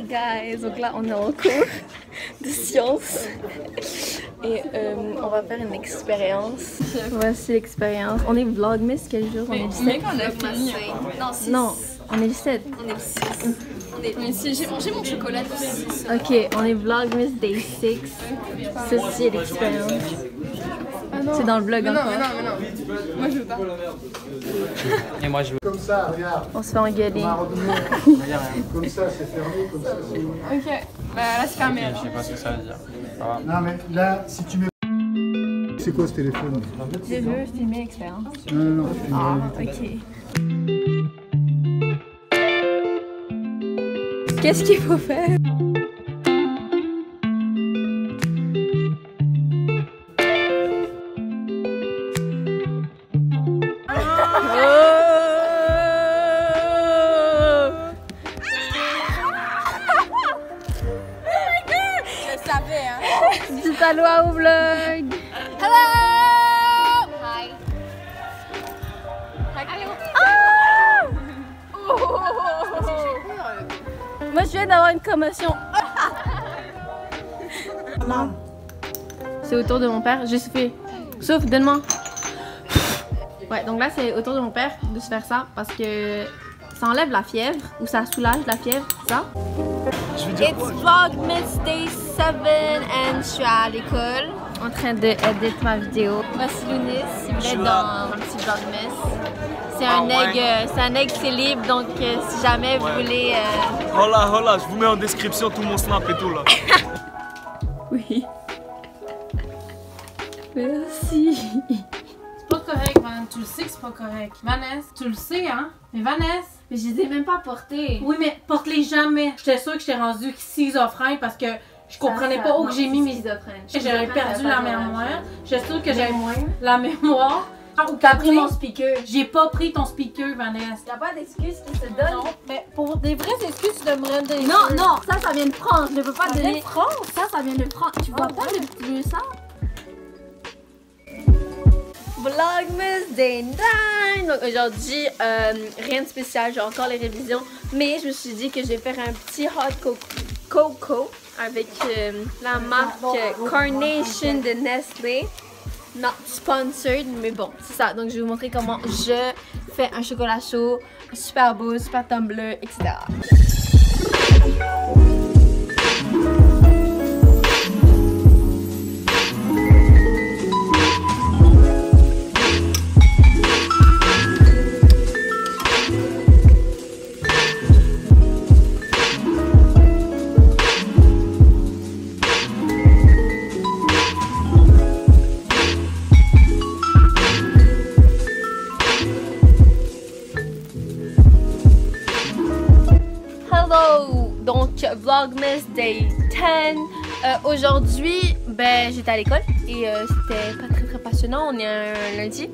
guys, donc là on est en cours de sciences et on va faire une expérience. Voici l'expérience. On est Vlogmas, quel jour? On est le 7. On a fini. Non, on est le 7. On est le 6. Mais si j'ai mangé mon chocolat du 6. Ok, on est Vlogmas Day 6. Ceci est l'expérience. C'est dans le vlog encore. Mais non. Moi je veux pas. Et moi je veux. Comme ça, regarde. On se fait engueuler. Comme ça, c'est fermé, comme ça, c'est ouvert. Ok, bah là c'est fermé. Je sais pas ce que ça veut dire. Non, mais là, si tu mets. C'est quoi ce téléphone? Je veux filmer l'expérience. Non, Ah, ok. Qu'est-ce qu'il faut faire? Dites allô au vlog. Hello! Hi. Allô? Moi je viens d'avoir une commotion. Non. C'est autour de mon père. J'ai soufflé. Souffle, donne-moi. Ouais, donc là c'est autour de mon père de se faire ça parce que ça enlève la fièvre ou ça soulage la fièvre, ça. It's Vlogmas Day 7 and je suis à l'école en train de éditer ma vidéo. Voici Lounis, si vous êtes dans un petit Vlogmas. C'est un egg célib, donc si jamais vous voulez... Hola, je vous mets en description tout mon snap et tout là. Oui. Merci. C'est pas correct, Van. Tu le sais que c'est pas correct. Vanessa, tu le sais, hein? Mais Vanessa... Mais je les ai même pas portés. Oui, mais porte-les jamais. J'étais sûre que j'étais rendue 6 offrandes parce que je comprenais pas où que j'ai mis mes... J'avais perdu la mémoire. J'étais sûre que j'avais la mémoire. Ou T'as pris mon speaker. J'ai pas pris ton speaker, Vanessa. Y'a pas d'excuses qui se donnent. Non, mais pour des vraies excuses, tu devrais me donner. Non, ça vient de France. Je peux pas Ça donner. vient de France? Ça vient de France. Tu vois pas le bleu ça? Vlogmas Day 9. Donc aujourd'hui, rien de spécial, j'ai encore les révisions. Mais je me suis dit que je vais faire un petit hot cocoa avec la marque Carnation de Nestlé. Not sponsored, mais bon, c'est ça. Donc je vais vous montrer comment je fais un chocolat chaud, super beau, super tumbler, etc. Donc Vlogmas Day 10. Aujourd'hui, ben j'étais à l'école et c'était pas très passionnant. On est un lundi.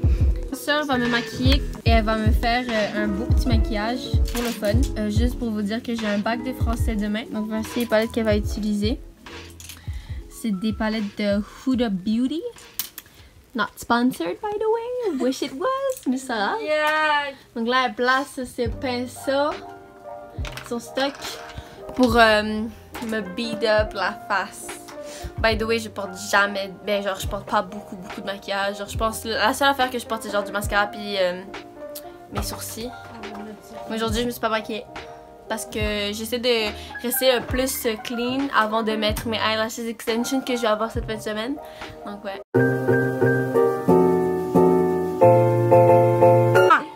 Ma soeur va me maquiller et elle va me faire un beau petit maquillage pour le fun. Juste pour vous dire que j'ai un bac de français demain. Donc voici les palettes qu'elle va utiliser. C'est des palettes de Huda Beauty. Not sponsored by the way. Wish it was, mais ça va. Yeah. Donc là elle place ses pinceaux, son stock, pour me beat up la face. By the way, je porte jamais, ben genre je porte pas beaucoup de maquillage. Genre je pense la seule affaire que je porte c'est genre du mascara puis mes sourcils. Mais aujourd'hui je me suis pas maquillée parce que j'essaie de rester le plus clean avant de mettre mes eyelashes extension que je vais avoir cette fin de semaine. Donc ouais.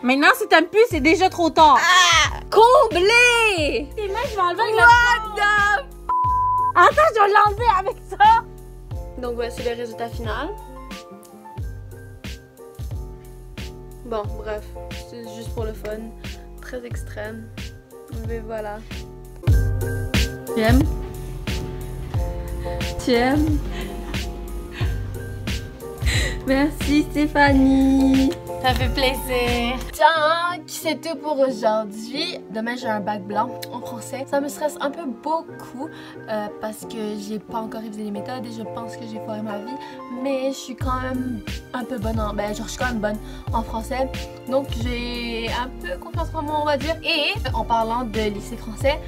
Maintenant, si t'aimes plus, c'est déjà trop tard. Ah! Comblé! Et moi, je vais enlever avec What the... Attends, je vais l'enlever avec ça. Donc ouais, c'est le résultat final. Bon, bref, c'est juste pour le fun. Très extrême. Mais voilà. Tu aimes? Tu aimes? Merci Stéphanie. Ça fait plaisir. Donc, c'est tout pour aujourd'hui. Demain, j'ai un bac blanc en français. Ça me stresse un peu beaucoup parce que j'ai pas encore révisé les méthodes et je pense que j'ai foiré ma vie. Mais je suis quand même un peu bonne en... Ben, genre, je suis quand même bonne en français. Donc, j'ai un peu confiance en moi, on va dire. Et en parlant de lycée français,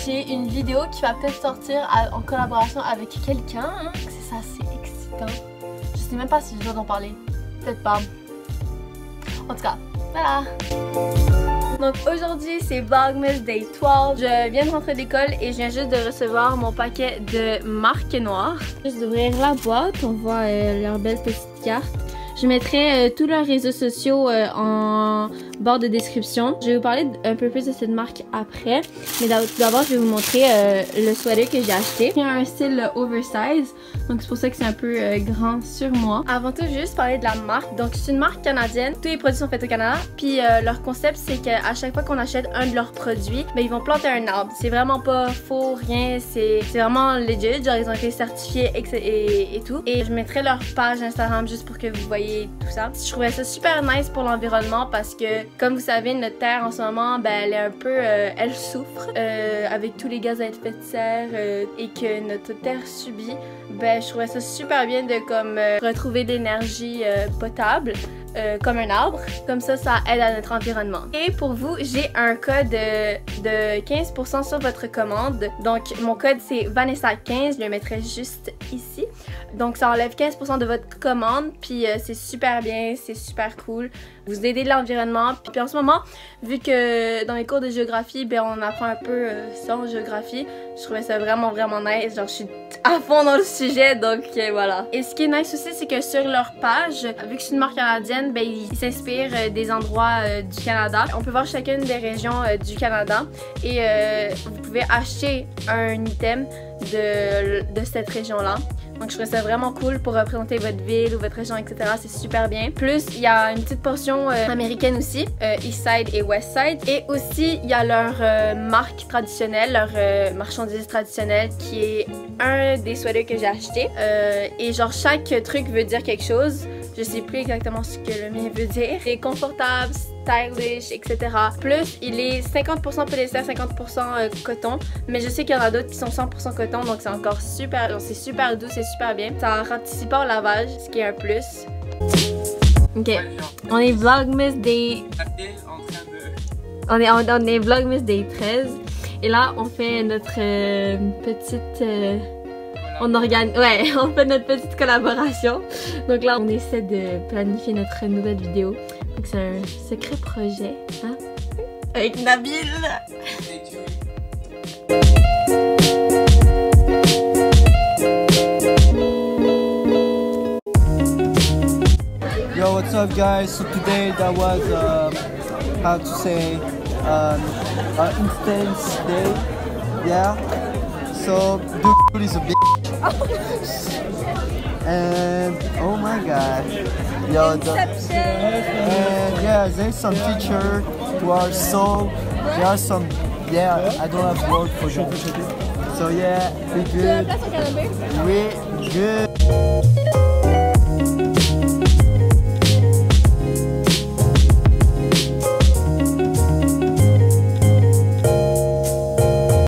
j'ai une vidéo qui va peut-être sortir en collaboration avec quelqu'un. Hein. C'est ça, c'est excitant. Je sais même pas si je dois en parler. Peut-être pas. En tout cas, voilà. Donc aujourd'hui, c'est Vlogmas Day 12. Je viens de rentrer d'école et je viens juste de recevoir mon paquet de marques noires. Juste d'ouvrir la boîte, on voit leur belle petite carte. Je mettrai tous leurs réseaux sociaux en barre de description. Je vais vous parler un peu plus de cette marque après. Mais d'abord, je vais vous montrer le sweater que j'ai acheté. Il y a un style oversize. Donc c'est pour ça que c'est un peu grand sur moi. Avant tout, je vais juste parler de la marque. Donc c'est une marque canadienne. Tous les produits sont faits au Canada. Puis leur concept, c'est qu'à chaque fois qu'on achète un de leurs produits, ben, ils vont planter un arbre. C'est vraiment pas faux, rien. C'est vraiment legit. Genre ils ont été certifiés et tout. Et je mettrai leur page Instagram juste pour que vous voyez tout ça. Je trouvais ça super nice pour l'environnement parce que, comme vous savez, notre terre en ce moment, ben, elle est un peu, elle souffre avec tous les gaz à effet de serre et que notre terre subit. Ben, je trouvais ça super bien de comme retrouver de l'énergie potable. Comme un arbre. Comme ça, ça aide à notre environnement. Et pour vous, j'ai un code de 15% sur votre commande. Donc, mon code, c'est Vanessa15. Je le mettrai juste ici. Donc, ça enlève 15% de votre commande. Puis, c'est super bien. C'est super cool. Vous aidez l'environnement. Puis, en ce moment, vu que dans mes cours de géographie, ben, on apprend un peu ça en géographie. Je trouvais ça vraiment, vraiment nice. Genre, je suis à fond dans le sujet. Donc, voilà. Et ce qui est nice aussi, c'est que sur leur page, vu que c'est une marque canadienne, ben, ils s'inspirent des endroits du Canada. On peut voir chacune des régions du Canada et vous pouvez acheter un item de cette région-là. Donc je trouve ça vraiment cool pour représenter votre ville ou votre région, etc. C'est super bien. Plus, il y a une petite portion américaine aussi, East Side et West Side. Et aussi, il y a leur marque traditionnelle, leur marchandise traditionnelle qui est un des sweaters que j'ai acheté. Et genre, chaque truc veut dire quelque chose. Je sais plus exactement ce que le mien veut dire. C'est confortable, stylish, etc. Plus, il est 50% polyester, 50% coton. Mais je sais qu'il y en a d'autres qui sont 100% coton, donc c'est encore super, c'est super doux, c'est super bien. Ça rapetit pas au lavage, ce qui est un plus. Ok, on est Vlogmas Day... On est Vlogmas Day 13. Et là, on fait notre petite... on fait notre petite collaboration. Donc là, on essaie de planifier notre nouvelle vidéo. Donc c'est un secret projet, hein? Avec Nabil. Yo, what's up, guys? So today that was how to say an instance day, yeah. So dude is a bitch. And oh my god, yo, and yeah, there's some teachers who are so, there are some, yeah, I don't have word for them. So yeah, we good, we good.